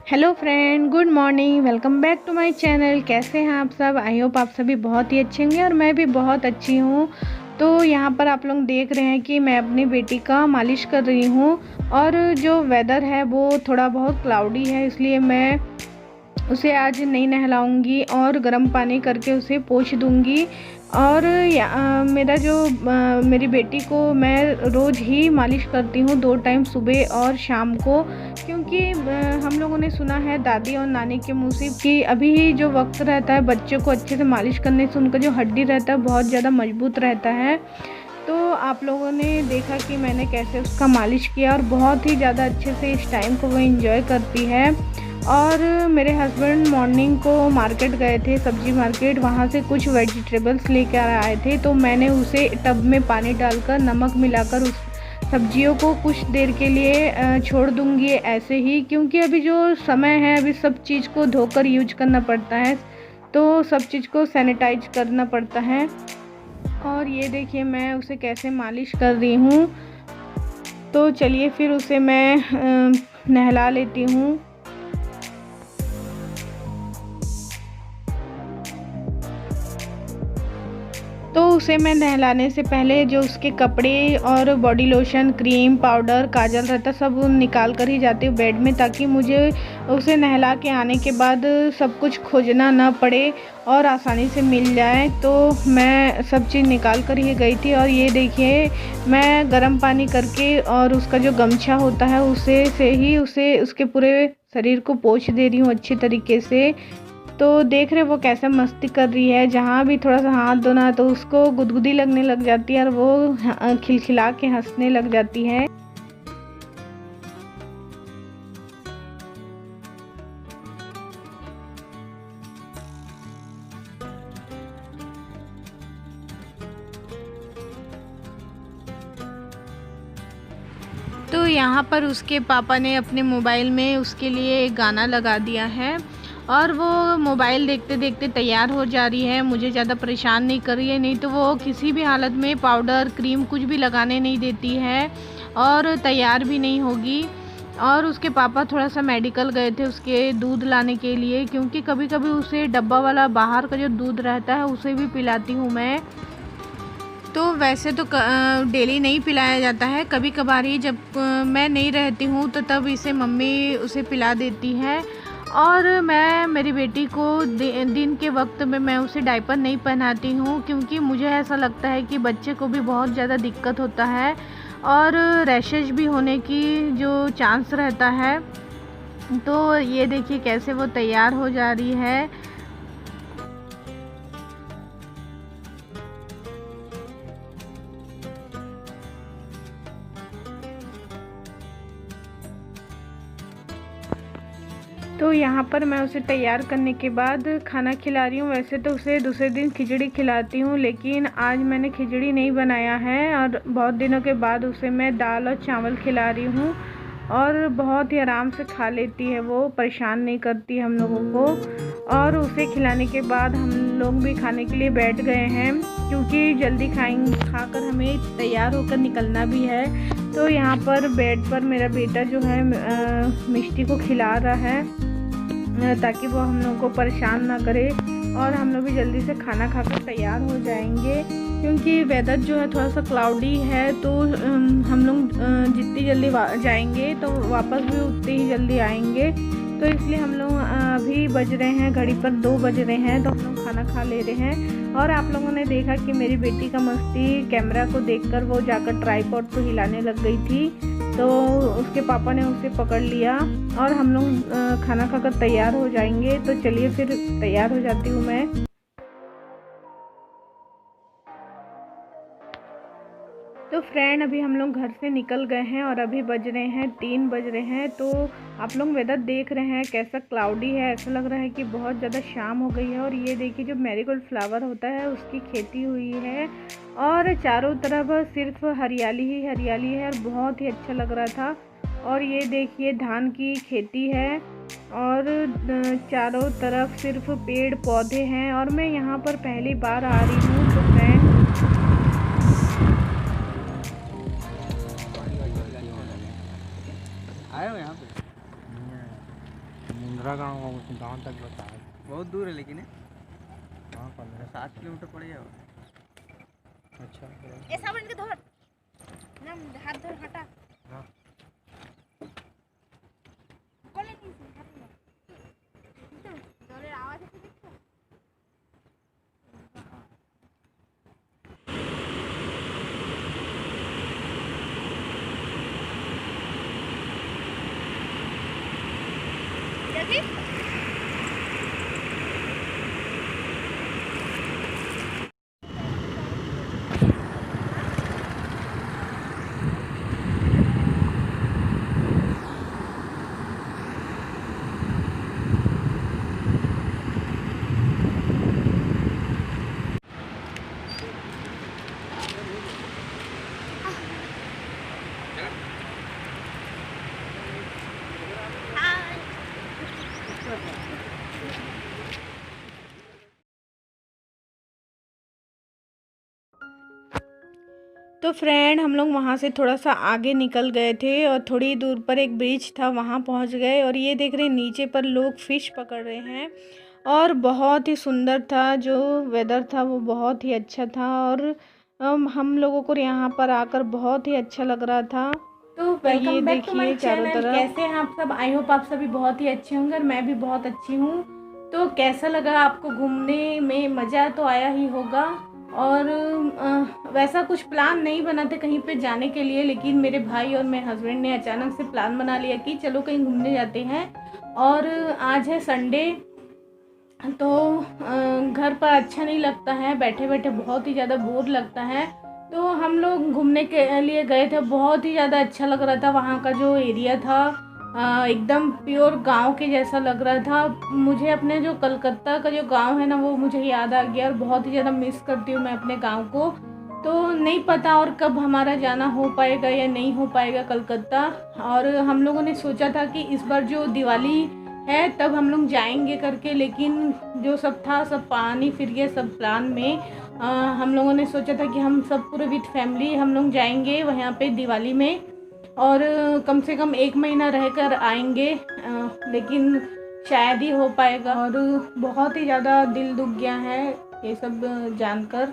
Hello friend, good morning. Welcome back to my channel. कैसे हैं आप सब? आई होप आप सभी बहुत ही अच्छे होंगे और मैं भी बहुत अच्छी हूँ। तो यहाँ पर आप लोग देख रहे हैं कि मैं अपनी बेटी का मालिश कर रही हूँ और जो वेदर है वो थोड़ा बहुत क्लाउडी है, इसलिए मैं उसे आज नहीं नहलाऊंगी और गर्म पानी करके उसे पोंछ दूंगी। और मेरी बेटी को मैं रोज़ ही मालिश करती हूँ, 2 टाइम सुबह और शाम को, क्योंकि हम लोगों ने सुना है दादी और नानी के मुँह से कि अभी जो वक्त रहता है बच्चों को अच्छे से मालिश करने से उनका जो हड्डी रहता है बहुत ज़्यादा मजबूत रहता है। तो आप लोगों ने देखा कि मैंने कैसे उसका मालिश किया और बहुत ही ज़्यादा अच्छे से इस टाइम को वो एंजॉय करती है। और मेरे हस्बैंड मॉर्निंग को मार्केट गए थे, सब्जी मार्केट, वहाँ से कुछ वेजिटेबल्स लेकर आए थे, तो मैंने उसे टब में पानी डालकर नमक मिलाकर उस सब्जियों को कुछ देर के लिए छोड़ दूंगी ऐसे ही, क्योंकि अभी जो समय है अभी सब चीज़ को धोकर यूज करना पड़ता है, तो सब चीज़ को सैनिटाइज करना पड़ता है। और ये देखिए मैं उसे कैसे मालिश कर रही हूँ। तो चलिए फिर उसे मैं नहला लेती हूँ। तो उसे मैं नहलाने से पहले जो उसके कपड़े और बॉडी लोशन, क्रीम, पाउडर, काजल रहता सब निकाल कर ही जाती हूँ बेड में, ताकि मुझे उसे नहला के आने के बाद सब कुछ खोजना ना पड़े और आसानी से मिल जाए। तो मैं सब चीज़ निकाल कर ही गई थी। और ये देखिए मैं गर्म पानी करके और उसका जो गमछा होता है उसे उसके पूरे शरीर को पोंछ दे रही हूँ अच्छी तरीके से। तो देख रहे वो कैसे मस्ती कर रही है, जहाँ भी थोड़ा सा हाथ धोना तो उसको गुदगुदी लगने लग जाती है और वो खिलखिला के हंसने लग जाती है। तो यहाँ पर उसके पापा ने अपने मोबाइल में उसके लिए एक गाना लगा दिया है और वो मोबाइल देखते देखते तैयार हो जा रही है, मुझे ज़्यादा परेशान नहीं कर रही है। नहीं तो वो किसी भी हालत में पाउडर, क्रीम कुछ भी लगाने नहीं देती है और तैयार भी नहीं होगी। और उसके पापा थोड़ा सा मेडिकल गए थे उसके दूध लाने के लिए, क्योंकि कभी कभी उसे डब्बा वाला बाहर का जो दूध रहता है उसे भी पिलाती हूँ मैं। तो वैसे तो डेली नहीं पिलाया जाता है, कभी कभार ही जब मैं नहीं रहती हूँ तो तब इसे मम्मी उसे पिला देती है। और मैं मेरी बेटी को दिन के वक्त में मैं उसे डायपर नहीं पहनाती हूँ, क्योंकि मुझे ऐसा लगता है कि बच्चे को भी बहुत ज़्यादा दिक्कत होता है और रैशेज भी होने की जो चांस रहता है। तो ये देखिए कैसे वो तैयार हो जा रही है। तो यहाँ पर मैं उसे तैयार करने के बाद खाना खिला रही हूँ। वैसे तो उसे दूसरे दिन खिचड़ी खिलाती हूँ, लेकिन आज मैंने खिचड़ी नहीं बनाया है और बहुत दिनों के बाद उसे मैं दाल और चावल खिला रही हूँ और बहुत ही आराम से खा लेती है, वो परेशान नहीं करती हम लोगों को। और उसे खिलाने के बाद हम लोग भी खाने के लिए बैठ गए हैं, क्योंकि जल्दी खाकर हमें तैयार होकर निकलना भी है। तो यहाँ पर बेड पर मेरा बेटा जो है मिष्टी को खिला रहा है ताकि वो हम लोगों को परेशान ना करे और हम लोग भी जल्दी से खाना खाकर तैयार हो जाएंगे, क्योंकि वेदर जो है थोड़ा सा क्लाउडी है। तो हम लोग जितनी जल्दी जाएंगे तो वापस भी उतनी ही जल्दी आएंगे। तो इसलिए हम लोग अभी बज रहे हैं, घड़ी पर 2 बज रहे हैं, तो हम लोग खाना खा ले रहे हैं। और आप लोगों ने देखा कि मेरी बेटी का मस्ती कैमरा को देखकर वो जाकर ट्राइपॉड को हिलाने लग गई थी, तो उसके पापा ने उसे पकड़ लिया और हम लोग खाना खाकर तैयार हो जाएंगे। तो चलिए फिर तैयार हो जाती हूँ मैं। तो फ्रेंड अभी हम लोग घर से निकल गए हैं और अभी बज रहे हैं 3 बज रहे हैं। तो आप लोग वेदर देख रहे हैं कैसा क्लाउडी है, ऐसा लग रहा है कि बहुत ज़्यादा शाम हो गई है। और ये देखिए जो मैरीगोल्ड फ्लावर होता है उसकी खेती हुई है और चारों तरफ सिर्फ हरियाली ही हरियाली है और बहुत ही अच्छा लग रहा था। और ये देखिए धान की खेती है और चारों तरफ सिर्फ पेड़ पौधे हैं और मैं यहाँ पर पहली बार आ रही हूँ। तो फ्रेंड आए हो यहाँ पे? गाँव तक बता। बहुत दूर है लेकिन है। हाँ 7 किलोमीटर पड़ जाएगा। अच्छा ऐसा बन के धर ना, हाथ धर हटा। हाँ। कोले नहीं से हाथ में डोले आवाज है देखो। जल्दी तो फ्रेंड हम लोग वहाँ से थोड़ा सा आगे निकल गए थे और थोड़ी दूर पर एक ब्रिज था, वहाँ पहुँच गए। और ये देख रहे नीचे पर लोग फ़िश पकड़ रहे हैं और बहुत ही सुंदर था, जो वेदर था वो बहुत ही अच्छा था। और हम लोगों को यहाँ पर आकर बहुत ही अच्छा लग रहा था। तो welcome back to my channel. कैसे हैं आप सब? आई होप आप सभी बहुत ही अच्छे होंगे और मैं भी बहुत अच्छी हूँ। तो कैसा लगा आपको घूमने में? मज़ा तो आया ही होगा। और वैसा कुछ प्लान नहीं बना था कहीं पे जाने के लिए, लेकिन मेरे भाई और मेरे हस्बैंड ने अचानक से प्लान बना लिया कि चलो कहीं घूमने जाते हैं। और आज है संडे, तो घर पर अच्छा नहीं लगता है, बैठे बैठे बहुत ही ज़्यादा बोर लगता है। तो हम लोग घूमने के लिए गए थे, बहुत ही ज़्यादा अच्छा लग रहा था। वहाँ का जो एरिया था एकदम प्योर गांव के जैसा लग रहा था। मुझे अपने जो कलकत्ता का जो गांव है ना, वो मुझे याद आ गया और बहुत ही ज़्यादा मिस करती हूँ मैं अपने गांव को। तो नहीं पता और कब हमारा जाना हो पाएगा या नहीं हो पाएगा कलकत्ता। और हम लोगों ने सोचा था कि इस बार जो दिवाली है तब हम लोग जाएंगे करके, लेकिन जो सब था सब पानी फिर गया सब प्लान में। हम लोगों ने सोचा था कि हम सब पूरे विथ फैमिली हम लोग जाएंगे वहाँ पे दिवाली में, और कम से कम 1 महीना रहकर आएंगे, लेकिन शायद ही हो पाएगा। और बहुत ही ज़्यादा दिल दुख गया है ये सब जानकर।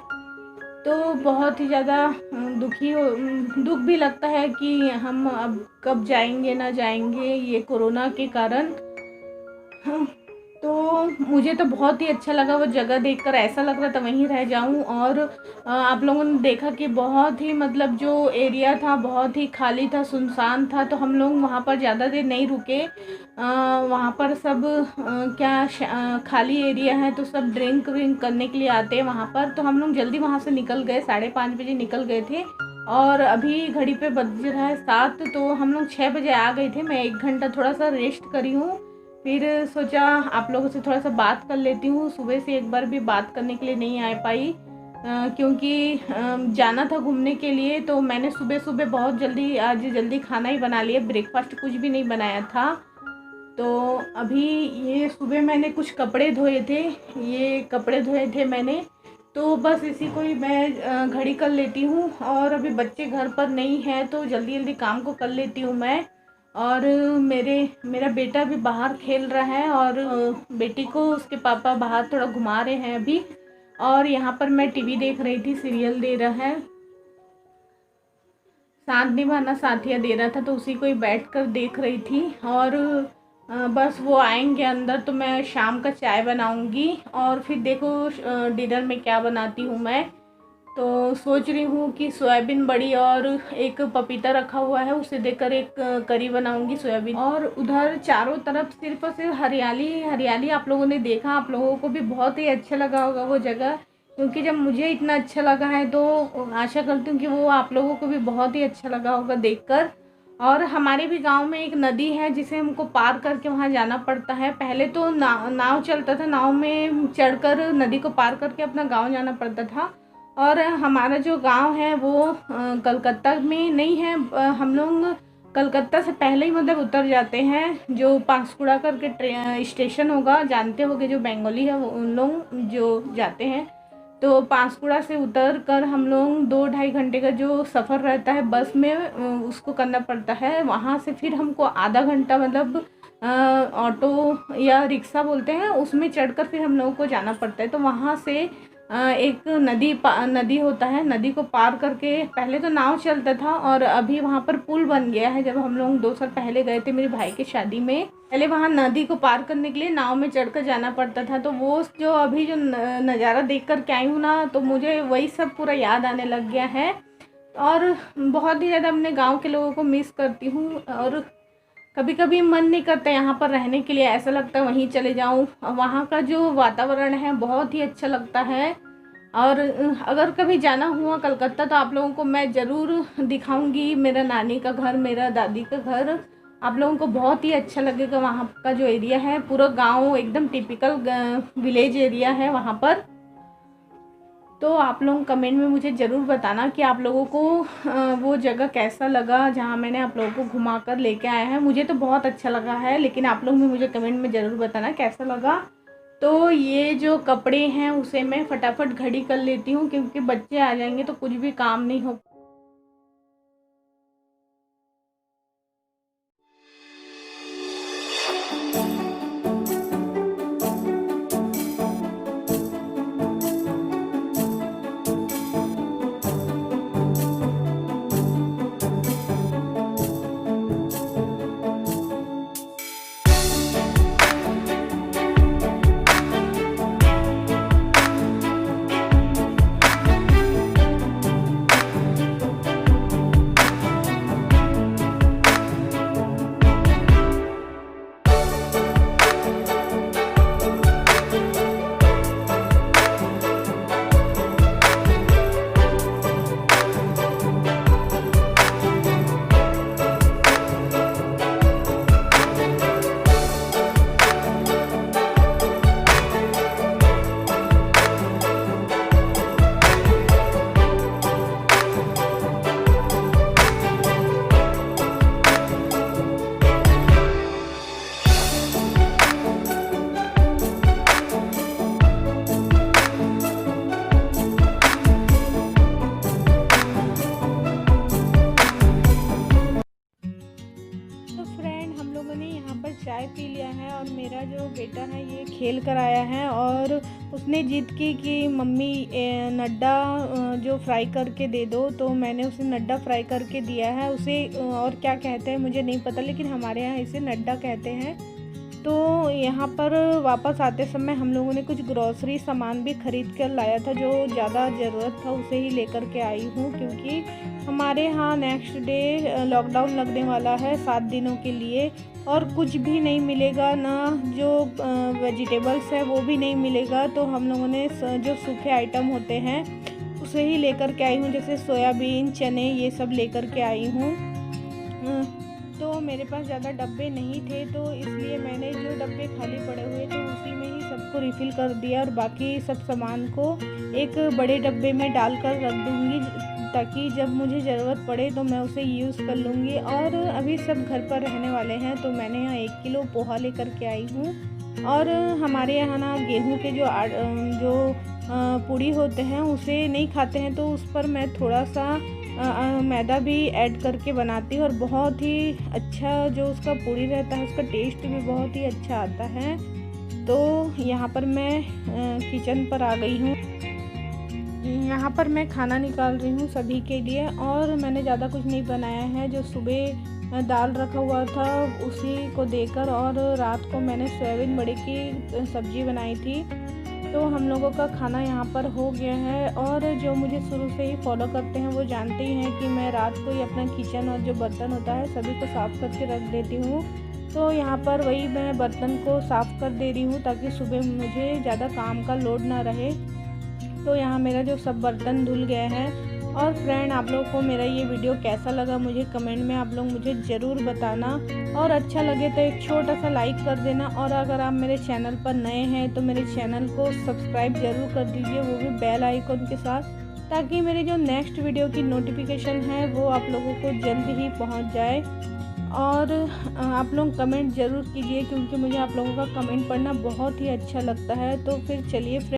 तो बहुत ही ज़्यादा दुख भी लगता है कि हम अब कब जाएंगे ना जाएंगे ये कोरोना के कारण। तो मुझे तो बहुत ही अच्छा लगा वो जगह देखकर, ऐसा लग रहा था वहीं रह जाऊं। और आप लोगों ने देखा कि बहुत ही मतलब जो एरिया था बहुत ही खाली था, सुनसान था। तो हम लोग वहाँ पर ज़्यादा देर नहीं रुके। वहाँ पर सब खाली एरिया है, तो सब ड्रिंक व्रिंक करने के लिए आते हैं वहाँ पर। तो हम लोग जल्दी वहाँ से निकल गए, 5:30 बजे निकल गए थे। और अभी घड़ी पे बज रहा है 7, तो हम लोग 6 बजे आ गए थे। मैं 1 घंटा थोड़ा सा रेस्ट करी हूँ, फिर सोचा आप लोगों से थोड़ा सा बात कर लेती हूँ। सुबह से एक बार भी बात करने के लिए नहीं आ पाई, क्योंकि जाना था घूमने के लिए। तो मैंने सुबह सुबह बहुत जल्दी खाना ही बना लिया, ब्रेकफास्ट कुछ भी नहीं बनाया था। तो अभी ये सुबह मैंने कुछ कपड़े धोए थे, मैंने। तो बस इसी को ही मैं घड़ी कर लेती हूँ। और अभी बच्चे घर पर नहीं हैं, तो जल्दी जल्दी काम को कर लेती हूँ मैं। और मेरा बेटा भी बाहर खेल रहा है, और बेटी को उसके पापा बाहर थोड़ा घुमा रहे हैं अभी। और यहाँ पर मैं टीवी देख रही थी, सीरियल दे रहा है, साथ निभाना साथिया दे रहा था, तो उसी को ही बैठ कर देख रही थी। और बस वो आएंगे अंदर तो मैं शाम का चाय बनाऊंगी, और फिर देखो डिनर में क्या बनाती हूँ मैं। तो सोच रही हूँ कि सोयाबीन बड़ी और एक पपीता रखा हुआ है, उसे देकर एक करी बनाऊंगी सोयाबीन। और उधर चारों तरफ सिर्फ और सिर्फ हरियाली हरियाली। आप लोगों ने देखा, आप लोगों को भी बहुत ही अच्छा लगा होगा वो जगह, क्योंकि जब मुझे इतना अच्छा लगा है तो आशा करती हूँ कि वो आप लोगों को भी बहुत ही अच्छा लगा होगा देखकर। और हमारे भी गांव में एक नदी है जिसे हमको पार करके वहाँ जाना पड़ता है। पहले तो नाव चलता था, नाव में चढ़कर नदी को पार करके अपना गांव जाना पड़ता था। और हमारा जो गांव है वो कलकत्ता में नहीं है, हम लोग कलकत्ता से पहले ही मतलब उतर जाते हैं। जो पांसकुड़ा करके स्टेशन होगा, जानते होंगे, जो बंगाली है वो उन लोग जो जाते हैं। तो पांसकुड़ा से उतर कर हम लोग 2-2.5 घंटे का जो सफ़र रहता है बस में, उसको करना पड़ता है। वहाँ से फिर हमको आधा घंटा मतलब ऑटो या रिक्शा बोलते हैं, उसमें चढ़कर फिर हम लोगों को जाना पड़ता है। तो वहाँ से एक नदी होता है, नदी को पार करके पहले तो नाव चलता था और अभी वहाँ पर पुल बन गया है। जब हम लोग 2 साल पहले गए थे मेरे भाई की शादी में, पहले वहाँ नदी को पार करने के लिए नाव में चढ़कर जाना पड़ता था। तो वो जो अभी जो नज़ारा देख कर के आई हूँ ना, तो मुझे वही सब पूरा याद आने लग गया है और बहुत ही ज़्यादा अपने गाँव के लोगों को मिस करती हूँ। और कभी कभी मन नहीं करता यहाँ पर रहने के लिए, ऐसा लगता है वहीं चले जाऊँ। वहाँ का जो वातावरण है बहुत ही अच्छा लगता है। और अगर कभी जाना हुआ कलकत्ता तो आप लोगों को मैं ज़रूर दिखाऊंगी मेरा नानी का घर, मेरा दादी का घर। आप लोगों को बहुत ही अच्छा लगेगा। वहाँ का जो एरिया है, पूरा गांव एकदम टिपिकल विलेज एरिया है वहाँ पर। तो आप लोग कमेंट में मुझे ज़रूर बताना कि आप लोगों को वो जगह कैसा लगा जहाँ मैंने आप लोगों को घुमा कर लेके आया है। मुझे तो बहुत अच्छा लगा है, लेकिन आप लोग भी मुझे कमेंट में ज़रूर बताना कैसा लगा। तो ये जो कपड़े हैं उसे मैं फटाफट घड़ी कर लेती हूँ, क्योंकि बच्चे आ जाएंगे तो कुछ भी काम नहीं हो। चाय पी लिया है और मेरा जो बेटा है ये खेल कर आया है और उसने जिद की कि मम्मी नड्डा जो फ्राई करके दे दो। तो मैंने उसे नड्डा फ्राई करके दिया है। उसे और क्या कहते हैं मुझे नहीं पता, लेकिन हमारे यहाँ इसे नड्डा कहते हैं। तो यहाँ पर वापस आते समय हम लोगों ने कुछ ग्रॉसरी सामान भी ख़रीद कर लाया था, जो ज़्यादा ज़रूरत था उसे ही लेकर के आई हूँ, क्योंकि हमारे यहाँ नेक्स्ट डे लॉकडाउन लगने वाला है 7 दिनों के लिए और कुछ भी नहीं मिलेगा, ना जो वेजिटेबल्स है वो भी नहीं मिलेगा। तो हम लोगों ने जो सूखे आइटम होते हैं उसे ही लेकर के आई हूँ, जैसे सोयाबीन, चने, ये सब लेकर के आई हूँ। तो मेरे पास ज़्यादा डब्बे नहीं थे, तो इसलिए मैंने जो डब्बे खाली पड़े हुए थे उसी में ही सबको रिफ़िल कर दिया और बाकी सब सामान को एक बड़े डब्बे में डालकर रख दूँगी, ताकि जब मुझे ज़रूरत पड़े तो मैं उसे यूज़ कर लूँगी। और अभी सब घर पर रहने वाले हैं, तो मैंने यहाँ 1 किलो पोहा लेकर के आई हूँ। और हमारे यहाँ ना गेहूँ के जो पूड़ी होते हैं उसे नहीं खाते हैं, तो उस पर मैं थोड़ा सा मैदा भी ऐड करके बनाती हूँ और बहुत ही अच्छा जो उसका पूड़ी रहता है उसका टेस्ट भी बहुत ही अच्छा आता है। तो यहाँ पर मैं किचन पर आ गई हूँ। यहाँ पर मैं खाना निकाल रही हूँ सभी के लिए और मैंने ज़्यादा कुछ नहीं बनाया है। जो सुबह दाल रखा हुआ था उसी को देकर, और रात को मैंने सोयाबीन बड़ी की सब्ज़ी बनाई थी। तो हम लोगों का खाना यहाँ पर हो गया है। और जो मुझे शुरू से ही फॉलो करते हैं वो जानते ही हैं कि मैं रात को ही अपना किचन और जो बर्तन होता है सभी को साफ़ करके रख देती हूँ। तो यहाँ पर वही मैं बर्तन को साफ़ कर दे रही हूँ ताकि सुबह मुझे ज़्यादा काम का लोड ना रहे। तो यहाँ मेरा जो सब बर्तन धुल गया है। और फ्रेंड, आप लोगों को मेरा ये वीडियो कैसा लगा मुझे कमेंट में आप लोग मुझे ज़रूर बताना, और अच्छा लगे तो एक छोटा सा लाइक कर देना। और अगर आप मेरे चैनल पर नए हैं तो मेरे चैनल को सब्सक्राइब ज़रूर कर दीजिए, वो भी बेल आइकन के साथ, ताकि मेरे जो नेक्स्ट वीडियो की नोटिफिकेशन है वो आप लोगों को जल्द ही पहुँच जाए। और आप लोग कमेंट ज़रूर कीजिए, क्योंकि मुझे आप लोगों का कमेंट पढ़ना बहुत ही अच्छा लगता है। तो फिर चलिए फ्रेंड,